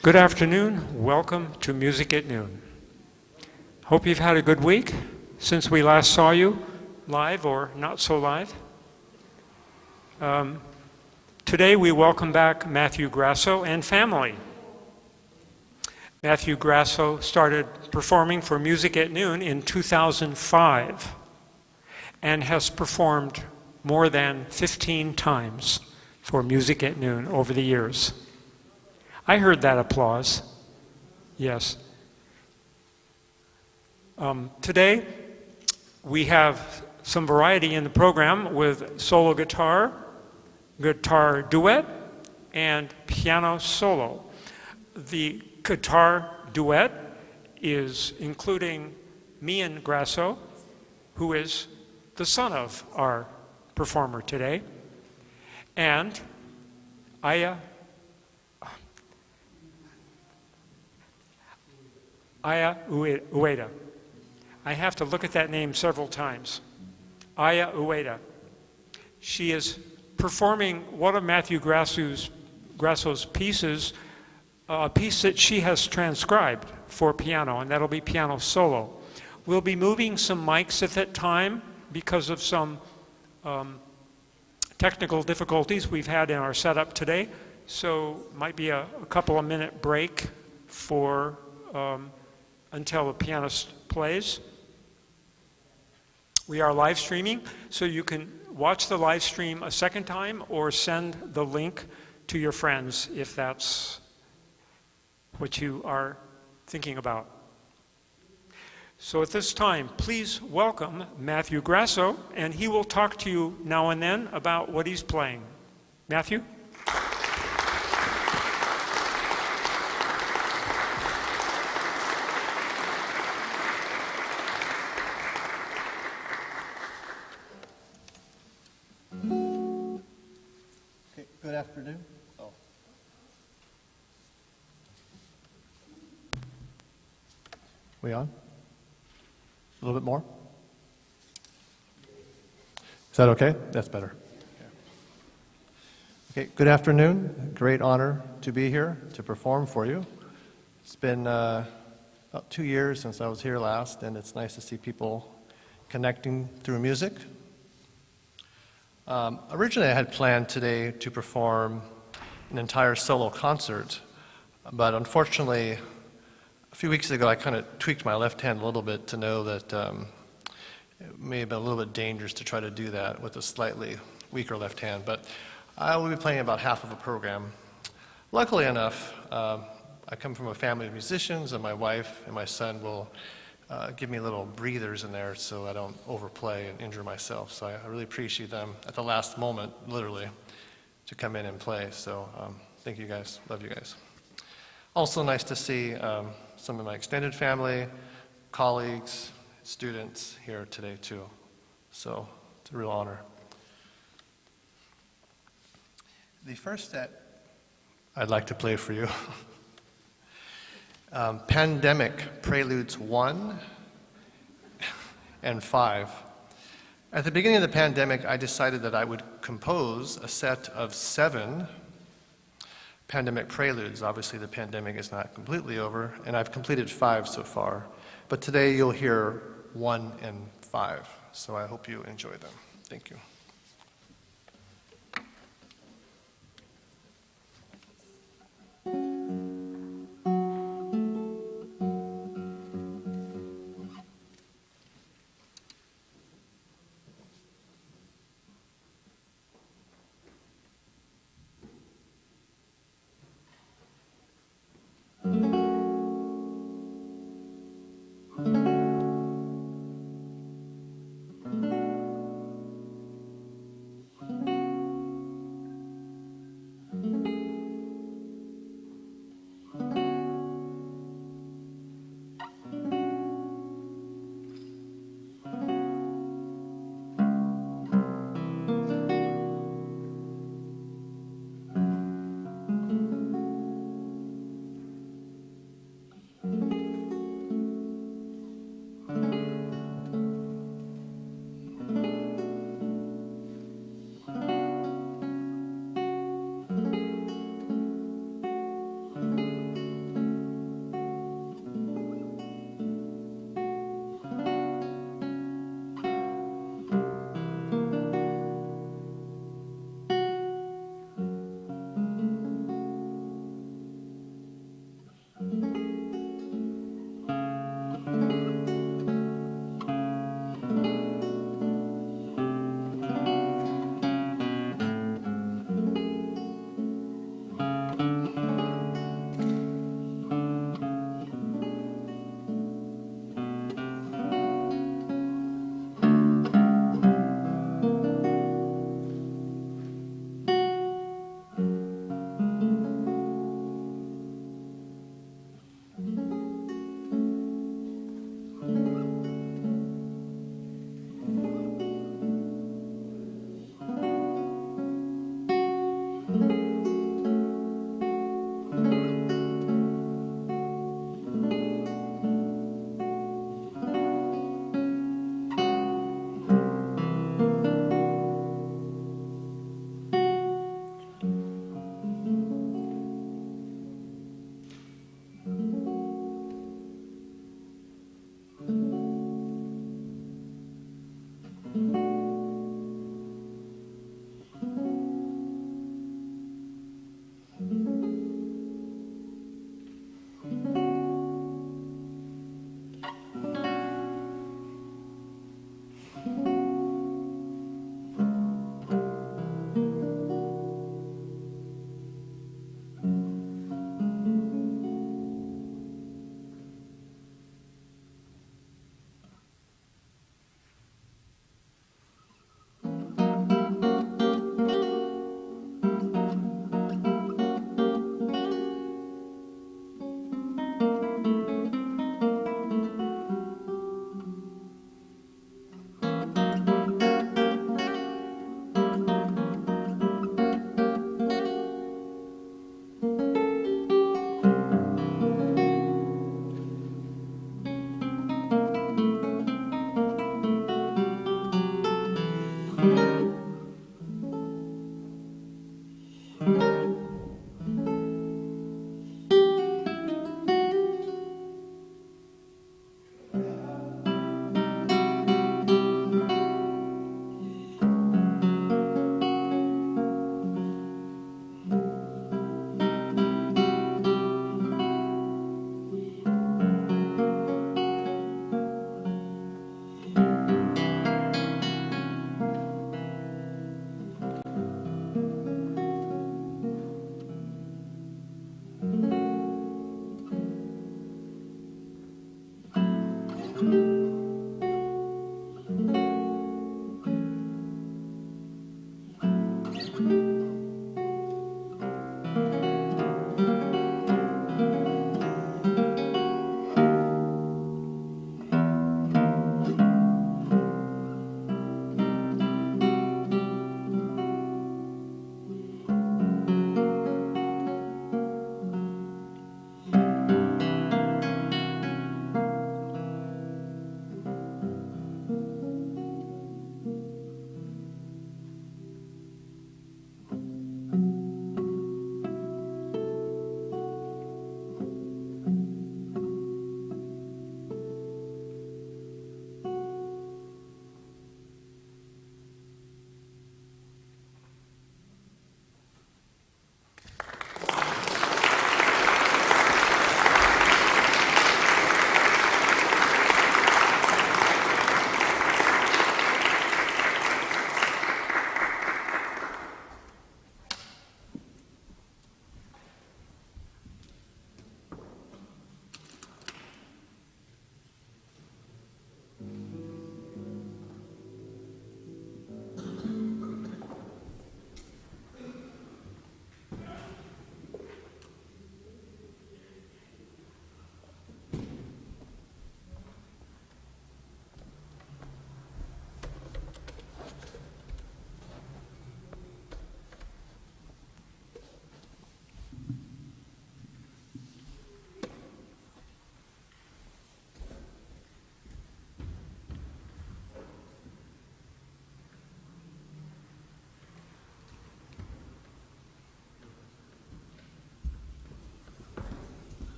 Good afternoon. Welcome to Music at Noon. Hope you've had a good week since we last saw you, live or not so live. Today we welcome back Matthew Grasso and family. Matthew Grasso started performing for Music at Noon in 2005 and has performed more than 15 times for Music at Noon over the years. I heard that applause. Yes. Today, we have some variety in the program with solo guitar, guitar duet, and piano solo. The guitar duet is including me and Grasso, who is the son of our performer today, and Aya Ueda. I have to look at that name several times. Aya Ueda. She is performing one of Matthew Grasso's pieces, a piece that she has transcribed for piano, and that'll be piano solo. We'll be moving some mics at that time because of some technical difficulties we've had in our setup today, so might be a couple of minute break for until the pianist plays. We are live streaming, so you can watch the live stream a second time or send the link to your friends if that's what you are thinking about. So at this time, please welcome Matthew Grasso, and he will talk to you now and then about what he's playing. Matthew? Good afternoon. Oh. We on? A little bit more? Is that okay? That's better. Okay, good afternoon. Great honor to be here to perform for you. It's been about 2 years since I was here last, and it's nice to see people connecting through music. Originally, I had planned today to perform an entire solo concert, but unfortunately, a few weeks ago, I kind of tweaked my left hand a little bit to know that it may have been a little bit dangerous to try to do that with a slightly weaker left hand, but I will be playing about half of a program. Luckily enough, I come from a family of musicians, and my wife and my son will give me little breathers in there so I don't overplay and injure myself. So I really appreciate them at the last moment, literally, to come in and play. So thank you guys. Love you guys. Also nice to see some of my extended family, colleagues, students here today too. So it's a real honor. The first set I'd like to play for you Pandemic Preludes 1 and 5. At the beginning of the pandemic, I decided that I would compose a set of 7 pandemic preludes. Obviously, the pandemic is not completely over, and I've completed 5 so far. But today you'll hear 1 and 5, so I hope you enjoy them. Thank you.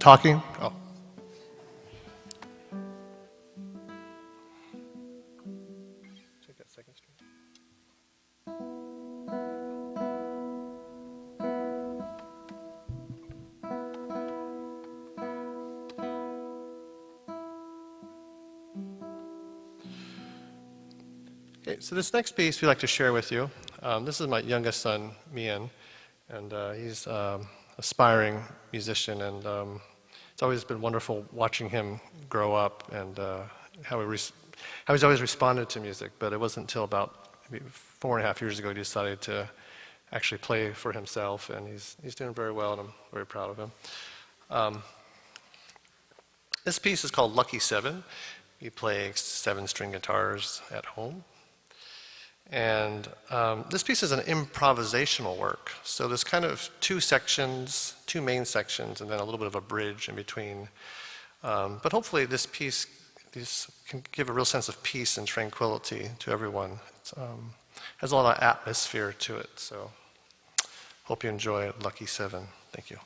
Talking? Oh. Take that second string. Okay, so this next piece we'd like to share with you. This is my youngest son, Mian, and he's an aspiring musician, and it's always been wonderful watching him grow up and how he's always responded to music. But it wasn't until about maybe 4.5 years ago he decided to actually play for himself, and he's doing very well, and I'm very proud of him. This piece is called Lucky 7. He plays 7-string guitars at home. And this piece is an improvisational work. So there's kind of two main sections, and then a little bit of a bridge in between. But hopefully this piece can give a real sense of peace and tranquility to everyone. It has a lot of atmosphere to it. So hope you enjoy Lucky 7. Thank you.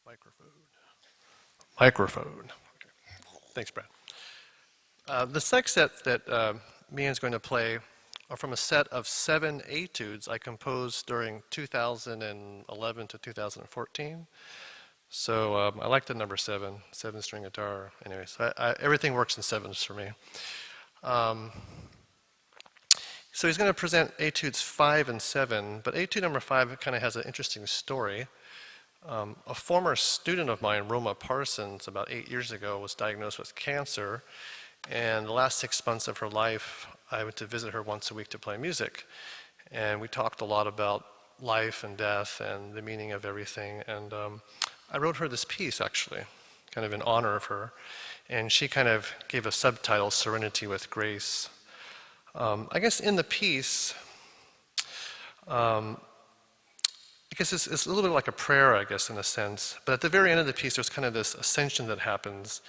Microphone. Microphone. Okay. Thanks, Brad. The sextet that Mian's going to play are from a set of 7 etudes I composed during 2011 to 2014. So I like the number 7, 7-string guitar. Anyway, so everything works in sevens for me. So he's going to present etudes 5 and 7, but etude number 5 kind of has an interesting story. A former student of mine, Roma Parsons, about 8 years ago, was diagnosed with cancer, and the last 6 months of her life, I went to visit her once a week to play music. And we talked a lot about life and death and the meaning of everything, and I wrote her this piece, actually, kind of in honor of her, and she kind of gave a subtitle, Serenity with Grace. I guess in the piece, I guess it's a little bit like a prayer, I guess, in a sense. But at the very end of the piece, there's kind of this ascension that happens.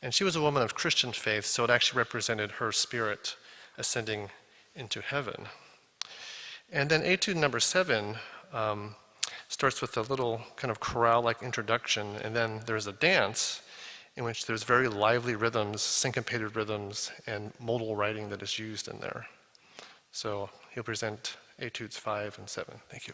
And she was a woman of Christian faith, so it actually represented her spirit ascending into heaven. And then etude number 7 starts with a little kind of chorale-like introduction, and then there's a dance in which there's very lively rhythms, syncopated rhythms, and modal writing that is used in there. So he'll present etudes 5 and 7. Thank you.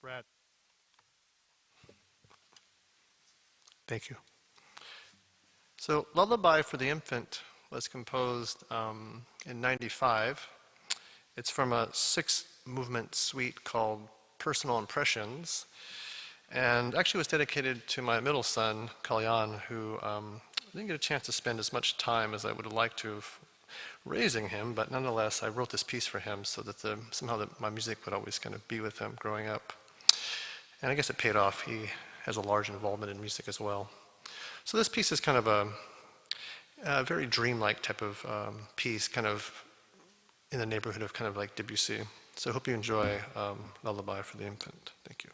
Brad. Thank you. So Lullaby for the Infant was composed in '95. It's from a 6-movement suite called Personal Impressions. And actually was dedicated to my middle son, Kalyan, who didn't get a chance to spend as much time as I would have liked to have raising him, but nonetheless, I wrote this piece for him so that somehow my music would always kind of be with him growing up. And I guess it paid off. He has a large involvement in music as well. So this piece is kind of a very dreamlike type of piece, kind of in the neighborhood of kind of like Debussy. So I hope you enjoy Lullaby for the Infant. Thank you.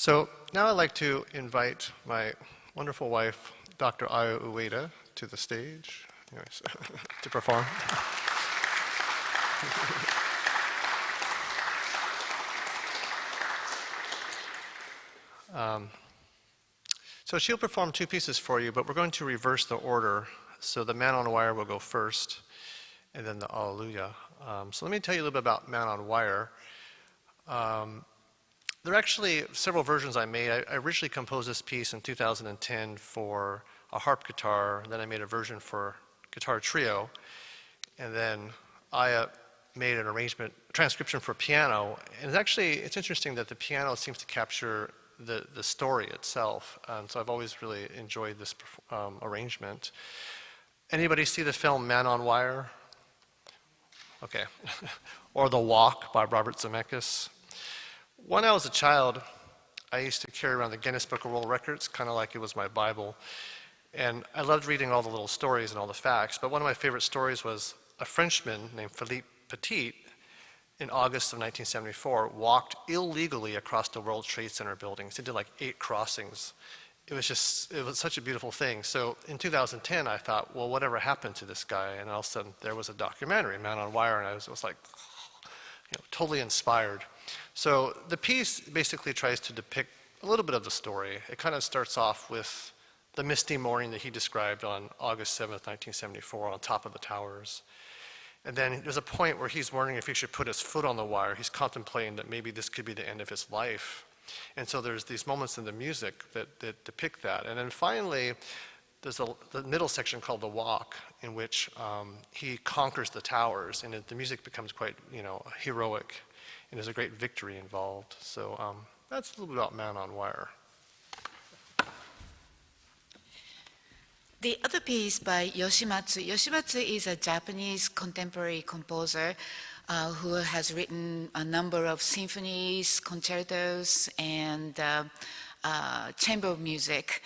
So now I'd like to invite my wonderful wife, Dr. Ayo Ueda, to the stage anyways, to perform. So she'll perform two pieces for you, but we're going to reverse the order. So the Man on Wire will go first, and then the Alleluia. So let me tell you a little bit about Man on Wire. There are actually several versions I made. I originally composed this piece in 2010 for a harp guitar, and then I made a version for guitar trio, and then I made an arrangement, transcription for piano. And it's interesting that the piano seems to capture the story itself, and so I've always really enjoyed this arrangement. Anybody see the film Man on Wire? Okay. Or The Walk by Robert Zemeckis. When I was a child, I used to carry around the Guinness Book of World Records, kind of like it was my Bible. And I loved reading all the little stories and all the facts, but one of my favorite stories was a Frenchman named Philippe Petit in August of 1974 walked illegally across the World Trade Center buildings. He did like 8 crossings. It was such a beautiful thing. So in 2010, I thought, well, whatever happened to this guy? And all of a sudden, there was a documentary, Man on Wire, and I was like, totally inspired. So the piece basically tries to depict a little bit of the story. It kind of starts off with the misty morning that he described on August 7th, 1974, on top of the towers. And then there's a point where he's wondering if he should put his foot on the wire. He's contemplating that maybe this could be the end of his life. And so there's these moments in the music that depict that. And then finally, there's the middle section called The Walk, in which he conquers the towers, and the music becomes quite, heroic, and there's a great victory involved. So that's a little bit about Man on Wire. The other piece by Yoshimatsu. Yoshimatsu is a Japanese contemporary composer who has written a number of symphonies, concertos, and chamber music.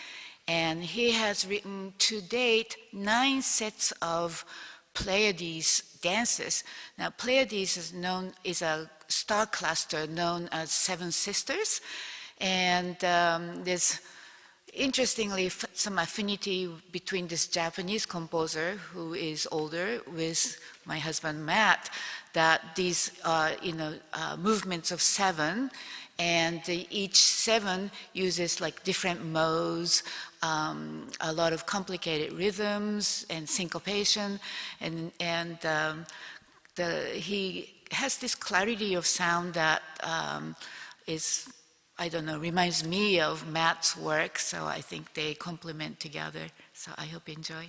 And he has written to date 9 sets of Pleiades dances. Now, Pleiades is a star cluster known as 7 Sisters, and there's interestingly some affinity between this Japanese composer, who is older, with my husband Matt, that these are movements of 7, and each 7 uses like different modes, a lot of complicated rhythms and syncopation, and he has this clarity of sound that reminds me of Matt's work, so I think they complement together. So I hope you enjoy.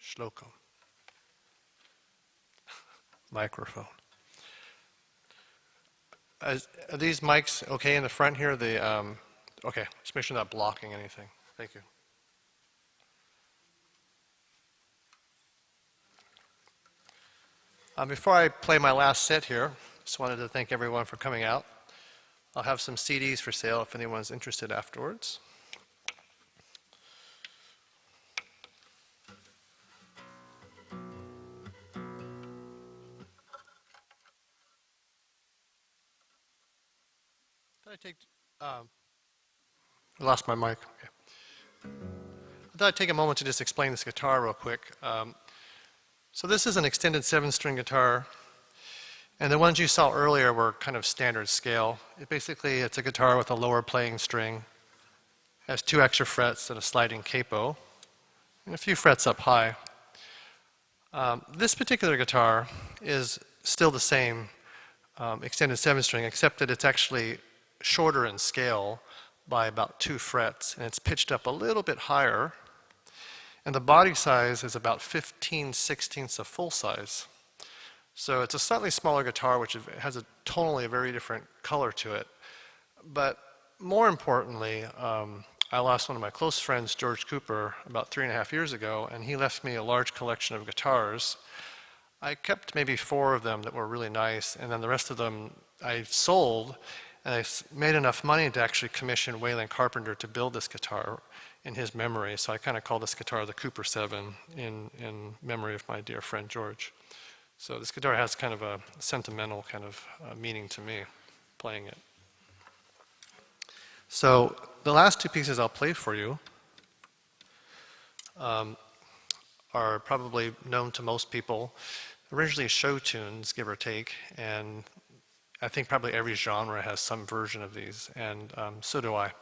Shlokam. Microphone. Are these mics okay in the front here? Okay, just make sure not blocking anything. Thank you. Before I play my last set here, just wanted to thank everyone for coming out. I'll have some CDs for sale if anyone's interested afterwards. I lost my mic. Okay. I thought I'd take a moment to just explain this guitar real quick. So this is an extended 7-string guitar, and the ones you saw earlier were kind of standard scale. It's a guitar with a lower playing string, has 2 extra frets and a sliding capo, and a few frets up high. This particular guitar is still the same extended 7-string, except that it's actually shorter in scale by about 2 frets, and it's pitched up a little bit higher, and the body size is about 15/16 of full size. So it's a slightly smaller guitar, which has tonally a very different color to it. But more importantly, I lost one of my close friends, George Cooper, about 3.5 years ago, and he left me a large collection of guitars. I kept maybe 4 of them that were really nice, and then the rest of them I sold, and I made enough money to actually commission Wayland Carpenter to build this guitar in his memory. So I kind of call this guitar the Cooper 7 in memory of my dear friend George. So this guitar has kind of a sentimental kind of meaning to me, playing it. So the last 2 pieces I'll play for you are probably known to most people. Originally show tunes, give or take, and I think probably every genre has some version of these, and so do I.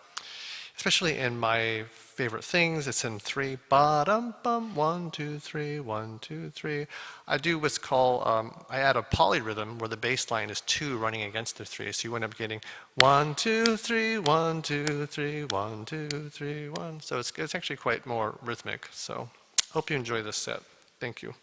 Especially in my favorite things, it's in 3. Ba-dum-bum, 1, 2, 3, 1, 2, 3. I do what's called, I add a polyrhythm where the bass line is 2 running against the 3. So you end up getting 1, 2, 3, 1, 2, 3, 1, 2, 3, 1. So it's actually quite more rhythmic. So hope you enjoy this set. Thank you.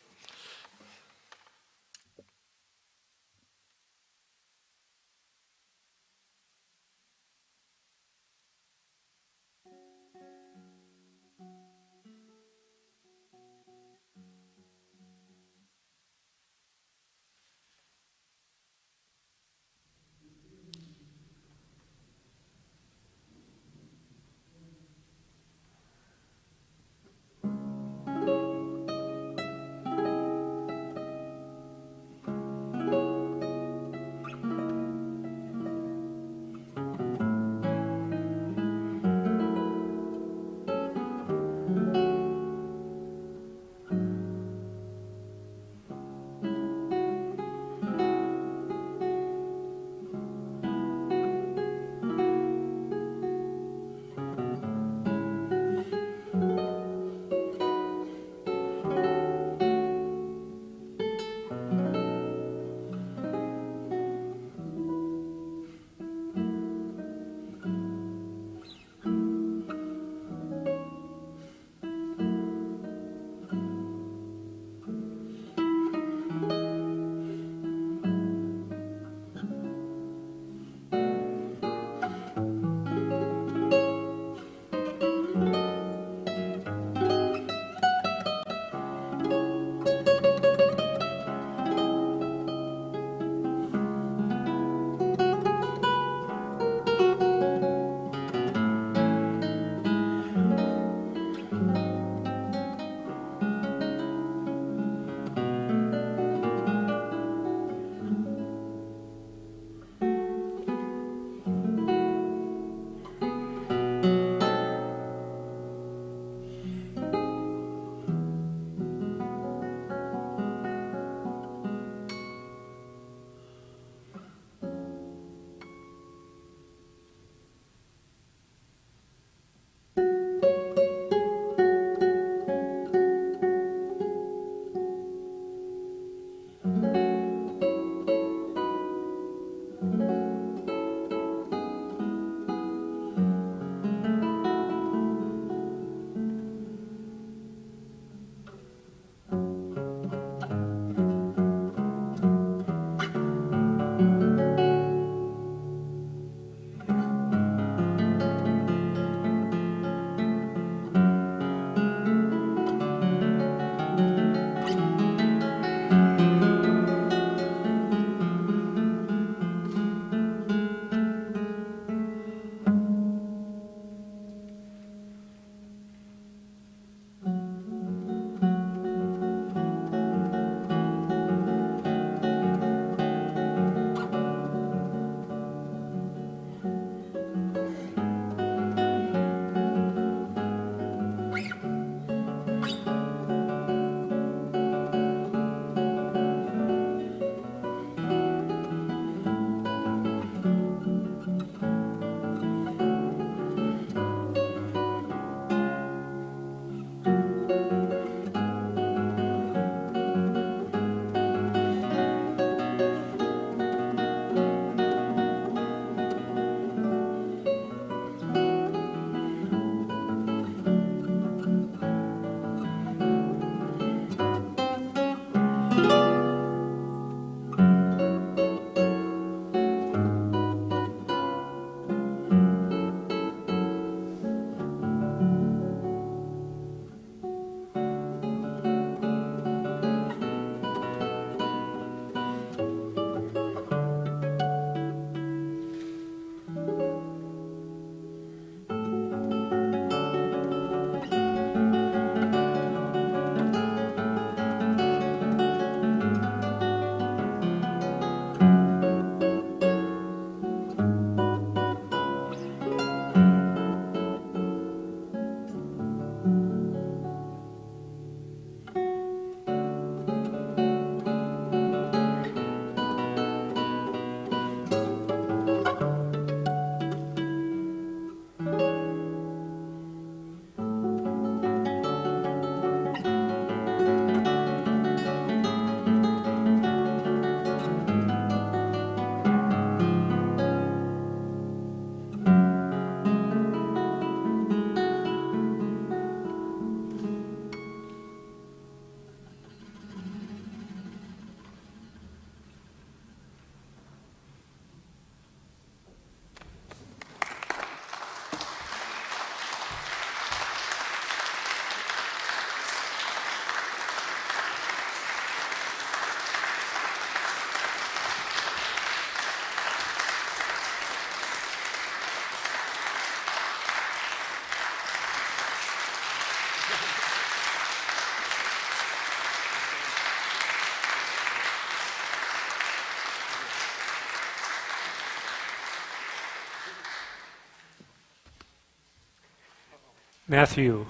Matthew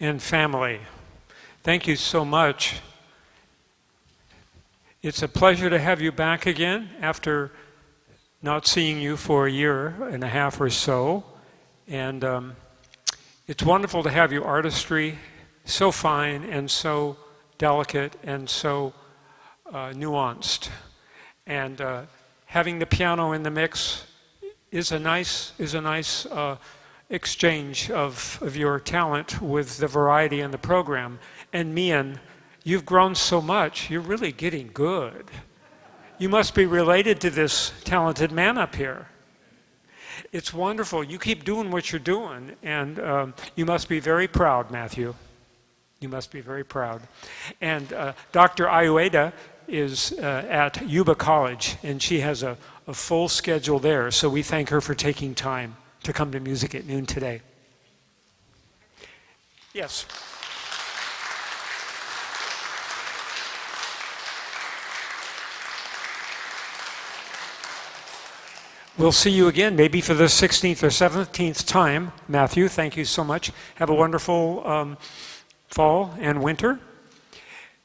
and family, thank you so much. It's a pleasure to have you back again after not seeing you for a year and a half or so. And it's wonderful to have your artistry so fine and so delicate and so nuanced. And having the piano in the mix is a nice exchange of your talent with the variety in the program. And Mian, you've grown so much, you're really getting good. You must be related to this talented man up here. It's wonderful. You keep doing what you're doing, and you must be very proud, Matthew. You must be very proud. And Dr. Ayueda is at Yuba College, and she has a full schedule there, so we thank her for taking time to come to Music at Noon today. Yes. We'll see you again, maybe for the 16th or 17th time. Matthew, thank you so much. Have a wonderful fall and winter.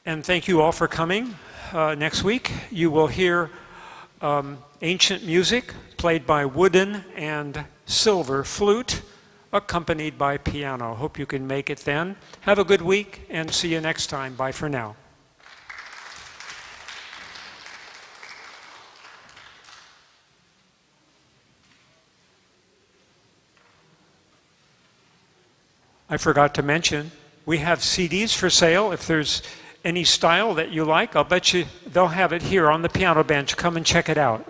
And thank you all for coming. Next week, you will hear ancient music played by wooden and silver flute, accompanied by piano. Hope you can make it then. Have a good week, and see you next time. Bye for now. I forgot to mention, we have CDs for sale. If there's any style that you like, I'll bet you they'll have it here on the piano bench. Come and check it out.